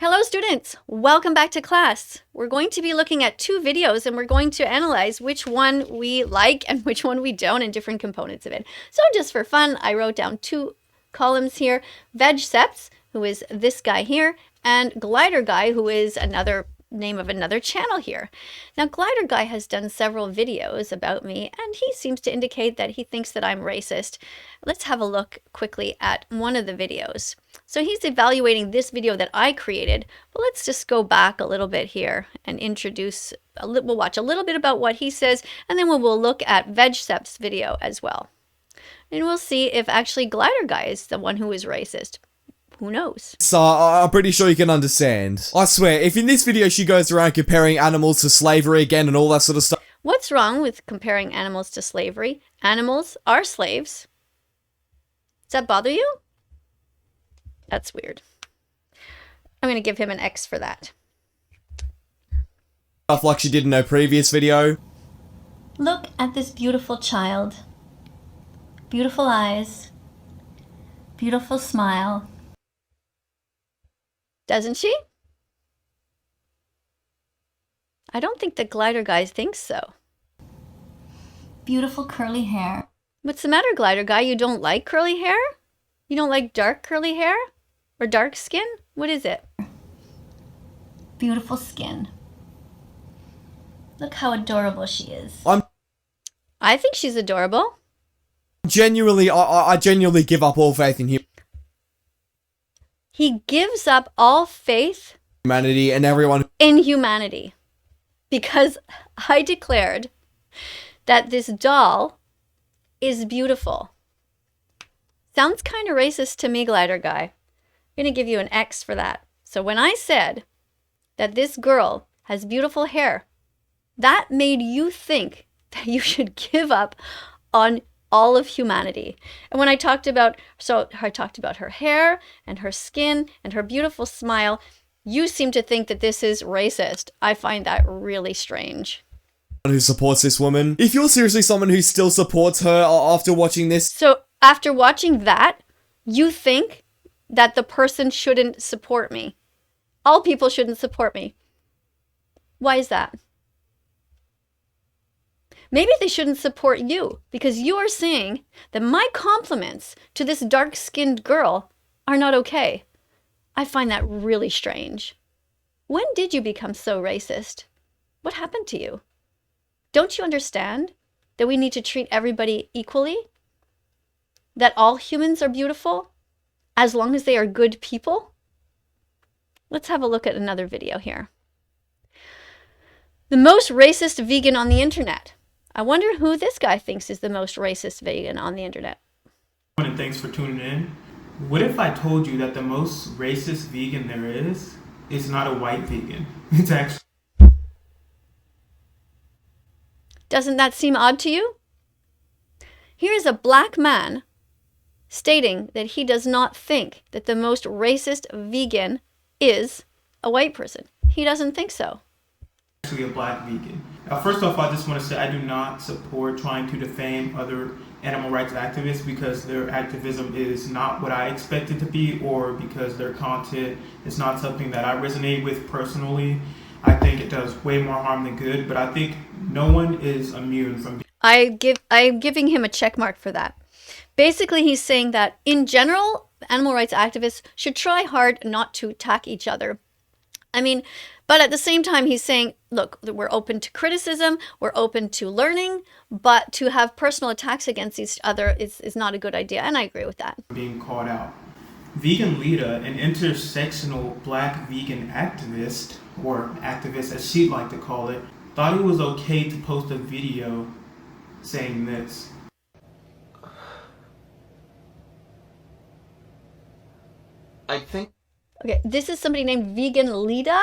Hello students, welcome back to class. We're going to be looking at two videos and we're going to analyze which one we like and which one we don't and different components of it. So just for fun, I wrote down two columns here, Vegceps, who is this guy here, and Glider Guy, who is another name of another channel here. Now Glider Guy has done several videos about me and he seems to indicate that he thinks that I'm racist. Let's have a look quickly at one of the videos. So he's evaluating this video that I created, but let's just go back a little bit here and introduce, we'll watch a little bit about what he says, and then we'll look at Vegcep's video as well. And we'll see if actually Glider Guy is the one who is racist. Who knows? So, I'm pretty sure you can understand. I swear, if in this video she goes around comparing animals to slavery again and all that sort of stuff. What's wrong with comparing animals to slavery? Animals are slaves. Does that bother you? That's weird. I'm going to give him an X for that. Stuff like she did in her previous video. Look at this beautiful child. Beautiful eyes. Beautiful smile. Doesn't she? I don't think the Glider Guy thinks so. Beautiful curly hair. What's the matter, Glider Guy? You don't like curly hair? You don't like dark curly hair? Or dark skin? What is it? Beautiful skin. Look how adorable she is. I think she's adorable. Genuinely, I genuinely give up all faith in He gives up all faith humanity and everyone. in humanity because I declared that this doll is beautiful. Sounds kind of racist to me, Glider Guy. I'm going to give you an X for that. So when I said that this girl has beautiful hair, that made you think that you should give up on all of humanity. And when I talked about, her hair and her skin and her beautiful smile, you seem to think that this is racist. I find that really strange. Who supports this woman. If you're seriously someone who still supports her after watching this. So after watching that, you think that the person shouldn't support me. All people shouldn't support me. Why is that? Maybe they shouldn't support you because you are saying that my compliments to this dark-skinned girl are not okay. I find that really strange. When did you become so racist? What happened to you? Don't you understand that we need to treat everybody equally? That all humans are beautiful as long as they are good people? Let's have a look at another video here. The most racist vegan on the internet. I wonder who this guy thinks is the most racist vegan on the internet. And thanks for tuning in. What if I told you that the most racist vegan there is not a white vegan? It's actually... Doesn't that seem odd to you? Here is a black man stating that he does not think that the most racist vegan is a white person. He doesn't think so. Actually a black vegan. First off, I just want to say I do not support trying to defame other animal rights activists because their activism is not what I expect it to be or because their content is not something that I resonate with personally. I think it does way more harm than good, but I think no one is immune from... I'm giving him a check mark for that. Basically, he's saying that in general, animal rights activists should try hard not to attack each other. I mean, but at the same time, he's saying, look, we're open to criticism, we're open to learning, but to have personal attacks against each other is not a good idea, and I agree with that. Being called out. Vegan Lita, an intersectional black vegan activist, or activist as she'd like to call it, thought it was okay to post a video saying this. I think... Okay, this is somebody named Vegan Lita,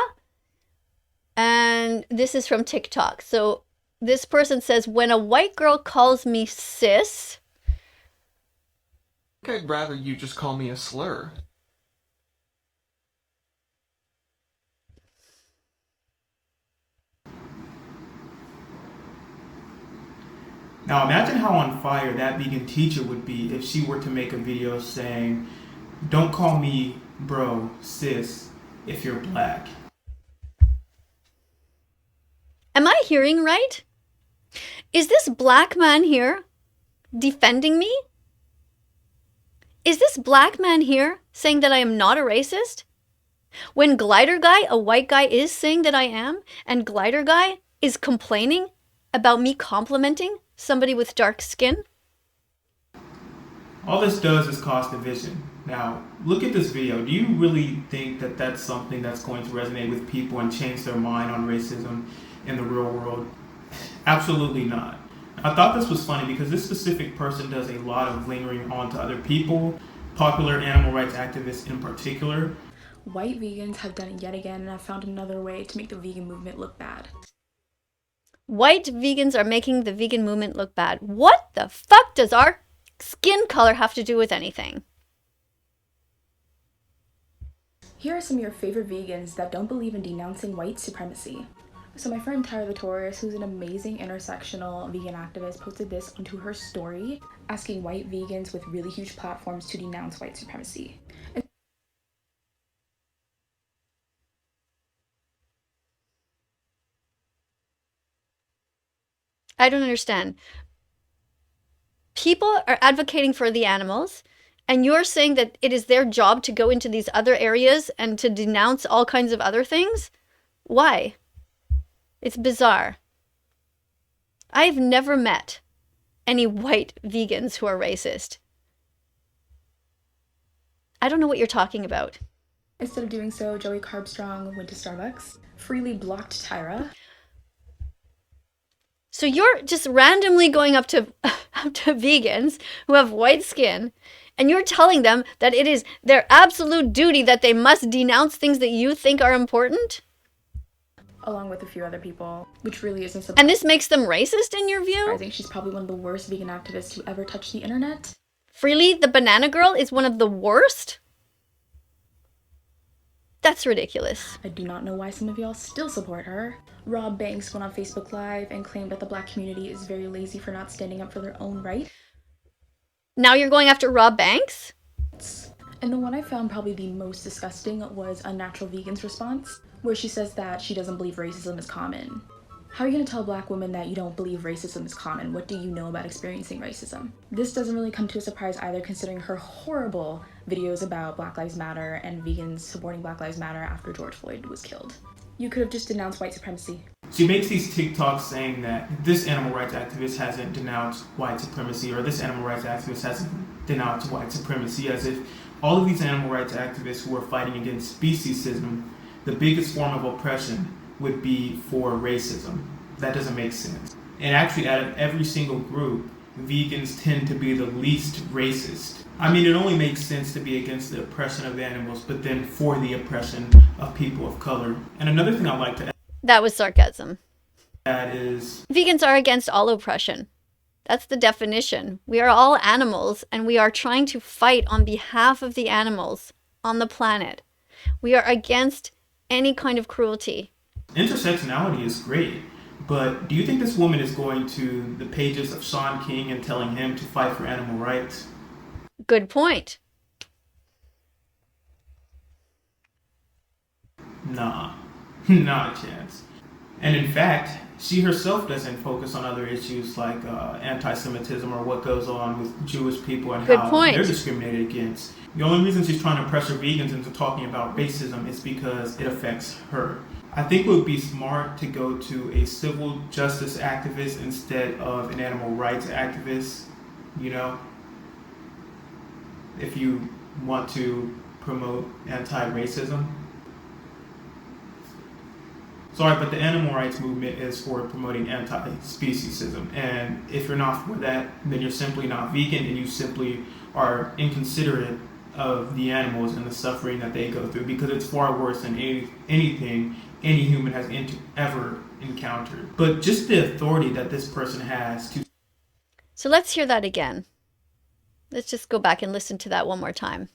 and this is from TikTok. So this person says, when a white girl calls me sis... I'd rather you just call me a slur. Now imagine how on fire that vegan teacher would be if she were to make a video saying, don't call me bro, sis, if you're black. Am I hearing right? Is this black man here defending me? Is this black man here saying that I am not a racist? When Glider Guy, a white guy, is saying that I am, and Glider Guy is complaining about me complimenting somebody with dark skin? All this does is cause division. Now, look at this video. Do you really think that that's something that's going to resonate with people and change their mind on racism in the real world? Absolutely not. I thought this was funny because this specific person does a lot of lingering on to other people, popular animal rights activists in particular. White vegans have done it yet again and have found another way to make the vegan movement look bad. White vegans are making the vegan movement look bad. What the fuck does our skin color have to do with anything? Here are some of your favorite vegans that don't believe in denouncing white supremacy. So my friend Tyra the Taurus, who's an amazing intersectional vegan activist, posted this onto her story, asking white vegans with really huge platforms to denounce white supremacy. I don't understand. People are advocating for the animals, and you're saying that it is their job to go into these other areas and to denounce all kinds of other things? Why? It's bizarre. I've never met any white vegans who are racist. I don't know what you're talking about. Instead of doing so, Joey Carbstrong went to Starbucks, freely blocked Tyra. So you're just randomly going up to vegans who have white skin, and you're telling them that it is their absolute duty that they must denounce things that you think are important? Along with a few other people, which really isn't surprising. And this makes them racist in your view? I think she's probably one of the worst vegan activists to ever touch the internet. Freely the Banana Girl is one of the worst? That's ridiculous. I do not know why some of y'all still support her. Rob Banks went on Facebook Live and claimed that the black community is very lazy for not standing up for their own rights. Now you're going after Rob Banks? And the one I found probably the most disgusting was Unnatural Vegan's response, where she says that she doesn't believe racism is common. How are you going to tell a black woman that you don't believe racism is common? What do you know about experiencing racism? This doesn't really come to a surprise either, considering her horrible videos about Black Lives Matter and vegans supporting Black Lives Matter after George Floyd was killed. You could have just denounced white supremacy. She makes these TikToks saying that this animal rights activist hasn't denounced white supremacy, or this animal rights activist hasn't denounced white supremacy, as if all of these animal rights activists who are fighting against speciesism, the biggest form of oppression would be for racism. That doesn't make sense. And actually, out of every single group, vegans tend to be the least racist. I mean, it only makes sense to be against the oppression of animals, but then for the oppression of people of color. And another thing I'd like to That was sarcasm. add is Vegans are against all oppression. That's the definition. We are all animals, and we are trying to fight on behalf of the animals on the planet. We are against any kind of cruelty. intersectionality is great, but do you think this woman is going to the pages of Sean King and telling him to fight for animal rights? Good point. Nah, not a chance. And in fact, she herself doesn't focus on other issues like anti-Semitism or what goes on with Jewish people and Good how point. they're discriminated against. The only reason she's trying to pressure vegans into talking about racism is because it affects her. I think it would be smart to go to a civil justice activist instead of an animal rights activist, you know, if you want to promote anti-racism. Sorry, but the animal rights movement is for promoting anti-speciesism. And if you're not for that, then you're simply not vegan and you simply are inconsiderate of the animals and the suffering that they go through, because it's far worse than anything any human has ever encountered. But just the authority that this person has to... So let's hear that again. Let's just go back and listen to that one more time.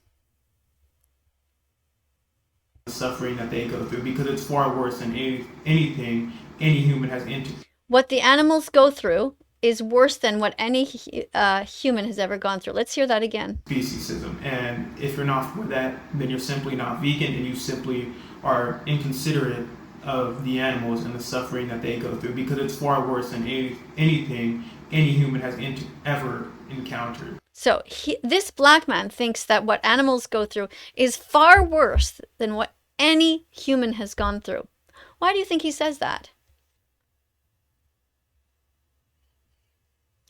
the suffering that they go through, because it's far worse than anything any human has entered. What the animals go through is worse than what any human has ever gone through. Let's hear that again. Speciesism. And if you're not for that, then you're simply not vegan, and you simply are inconsiderate of the animals and the suffering that they go through, because it's far worse than anything any human has ever encountered. So this black man thinks that what animals go through is far worse than what any human has gone through. Why do you think he says that?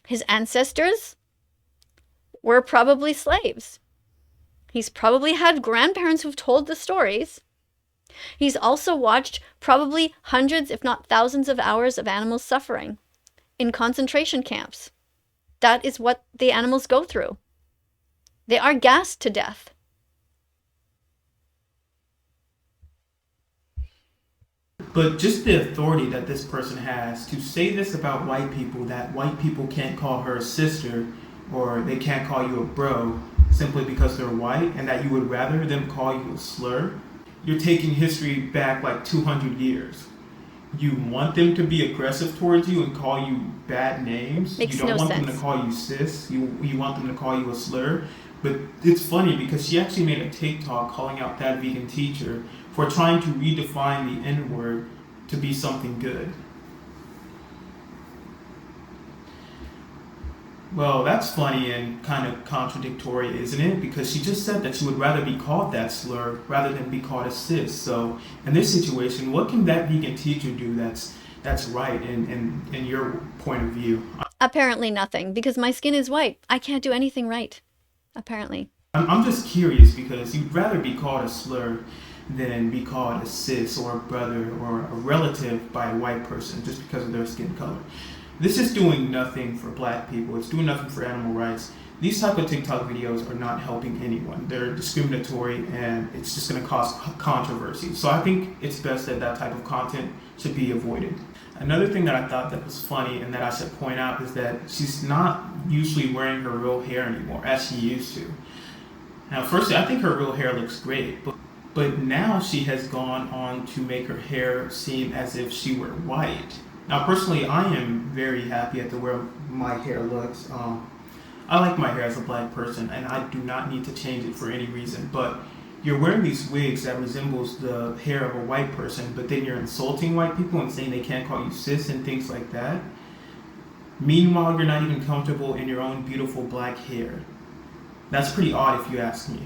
His ancestors were probably slaves. He's probably had grandparents who've told the stories. He's also watched probably hundreds, if not thousands of hours of animals suffering in concentration camps. That is what the animals go through. They are gassed to death. But just the authority that this person has to say this about white people, that white people can't call her a sister, or they can't call you a bro simply because they're white, and that you would rather them call you a slur. You're taking history back like 200 years. You want them to be aggressive towards you and call you bad names. Makes you don't no want sense. them to call you sis. You want them to call you a slur. But it's funny because she actually made a TikTok calling out that vegan teacher for trying to redefine the N-word to be something good. Well, that's funny and kind of contradictory, isn't it? Because she just said that she would rather be called that slur rather than be called a sis. So in this situation, what can that vegan teacher do that's right in your point of view? Apparently nothing, because my skin is white. I can't do anything right, apparently. I'm just curious because you'd rather be called a slur than be called a sis or a brother or a relative by a white person just because of their skin color. This is doing nothing for black people. It's doing nothing for animal rights. These type of TikTok videos are not helping anyone. They're discriminatory, and it's just going to cause controversy. So I think it's best that that type of content should be avoided. Another thing that I thought that was funny and that I should point out is that she's not usually wearing her real hair anymore as she used to. Now, firstly, I think her real hair looks great, but now she has gone on to make her hair seem as if she were white. Now, personally, I am very happy at the way my hair looks. I like my hair as a black person, and I do not need to change it for any reason. But you're wearing these wigs that resembles the hair of a white person, but then you're insulting white people and saying they can't call you sis and things like that. Meanwhile, you're not even comfortable in your own beautiful black hair. That's pretty odd if you ask me.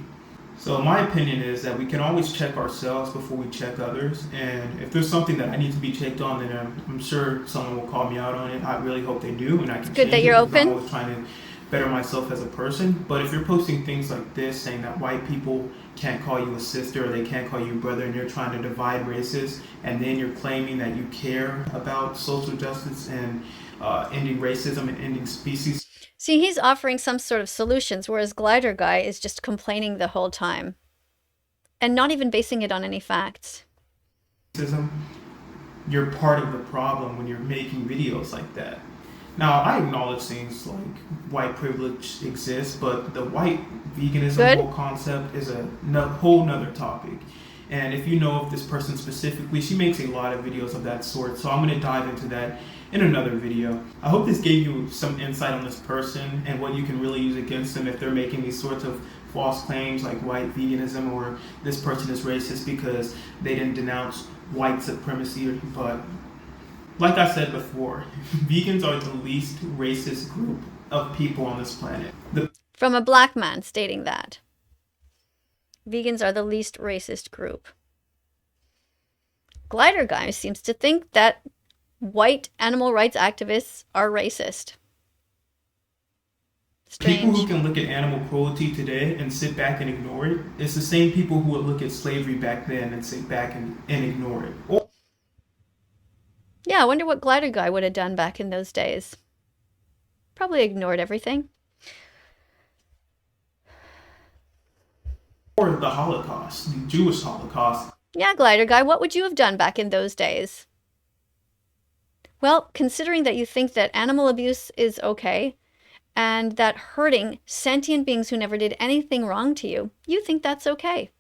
So my opinion is that we can always check ourselves before we check others. And if there's something that I need to be checked on, then I'm sure someone will call me out on it. I really hope they do, and I can Good that you're open. I'm always trying to better myself as a person. But if you're posting things like this, saying that white people can't call you a sister or they can't call you a brother, and you're trying to divide races, and then you're claiming that you care about social justice and ending racism and ending species. See, he's offering some sort of solutions, whereas Glider Guy is just complaining the whole time and not even basing it on any facts. You're part of the problem when you're making videos like that. Now, I acknowledge things like white privilege exists, but the white veganism whole concept is a whole nother topic. And if you know of this person specifically, she makes a lot of videos of that sort, so I'm going to dive into that in another video. I hope this gave you some insight on this person and what you can really use against them if they're making these sorts of false claims like white veganism or this person is racist because they didn't denounce white supremacy. But like I said before, vegans are the least racist group of people on this planet. From a black man stating that. Vegans are the least racist group. Glider Guy seems to think that white animal rights activists are racist. Strange. People who can look at animal cruelty today and sit back and ignore it, it's the same people who would look at slavery back then and sit back and ignore it. Yeah, I wonder what Glider Guy would have done back in those days. Probably ignored everything. Or the Holocaust, the Jewish Holocaust. Yeah, Glider Guy, what would you have done back in those days? Well, considering that you think that animal abuse is okay, and that hurting sentient beings who never did anything wrong to you, you think that's okay.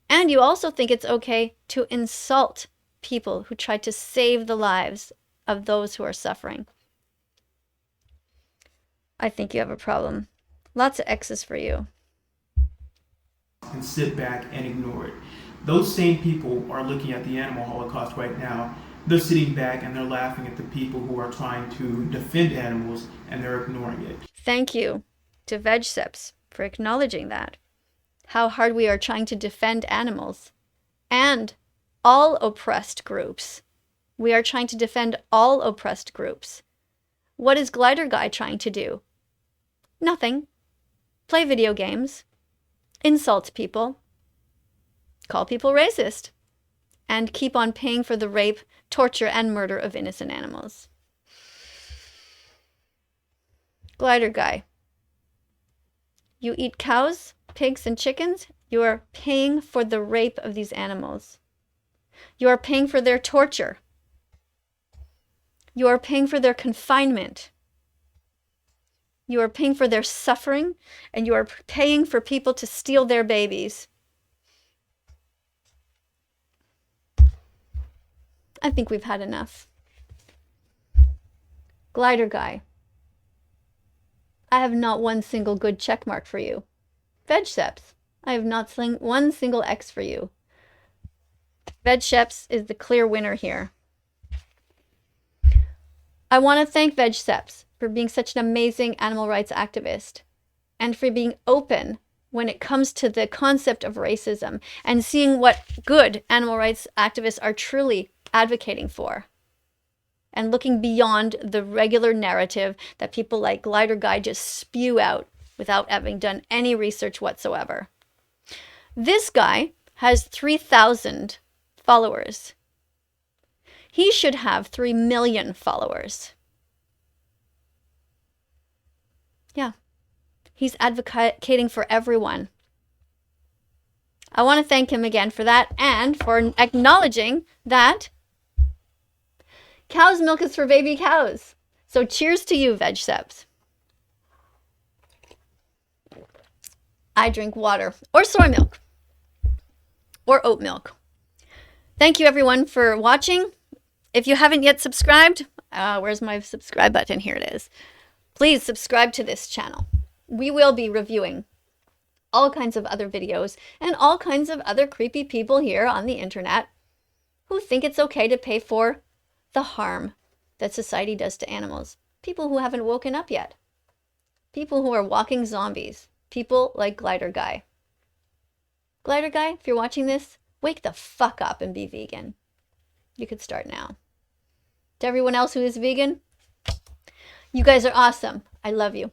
And you also think it's okay to insult people who tried to save the lives of those who are suffering. I think you have a problem. Lots of X's for you. And sit back and ignore it. Those same people are looking at the animal holocaust right now. They're sitting back and they're laughing at the people who are trying to defend animals, and they're ignoring it. Thank you to VegSeps for acknowledging that. How hard we are trying to defend animals and all oppressed groups. We are trying to defend all oppressed groups. What is Glider Guy trying to do? Nothing. Play video games, insult people, call people racist, and keep on paying for the rape, torture, and murder of innocent animals. Glider Guy, you eat cows, pigs, and chickens. You are paying for the rape of these animals. You are paying for their torture. You are paying for their confinement. You are paying for their suffering, and you are paying for people to steal their babies. I think we've had enough. Glider Guy, I have not one single good check mark for you. VegSeps, I have not one single X for you. VegSeps is the clear winner here. I want to thank VegSeps for being such an amazing animal rights activist and for being open when it comes to the concept of racism and seeing what good animal rights activists are truly advocating for and looking beyond the regular narrative that people like Glider Guy just spew out without having done any research whatsoever. This guy has 3,000 followers. He should have 3 million followers. Yeah, he's advocating for everyone. I want to thank him again for that and for acknowledging that cow's milk is for baby cows. So cheers to you, VegSeps. I drink water or soy milk or oat milk. Thank you everyone for watching. If you haven't yet subscribed, where's my subscribe button? Here it is. Please subscribe to this channel. We will be reviewing all kinds of other videos and all kinds of other creepy people here on the internet who think it's okay to pay for the harm that society does to animals. People who haven't woken up yet. People who are walking zombies. People like Glider Guy. Glider Guy, if you're watching this, wake the fuck up and be vegan. You could start now. To everyone else who is vegan, you guys are awesome. I love you.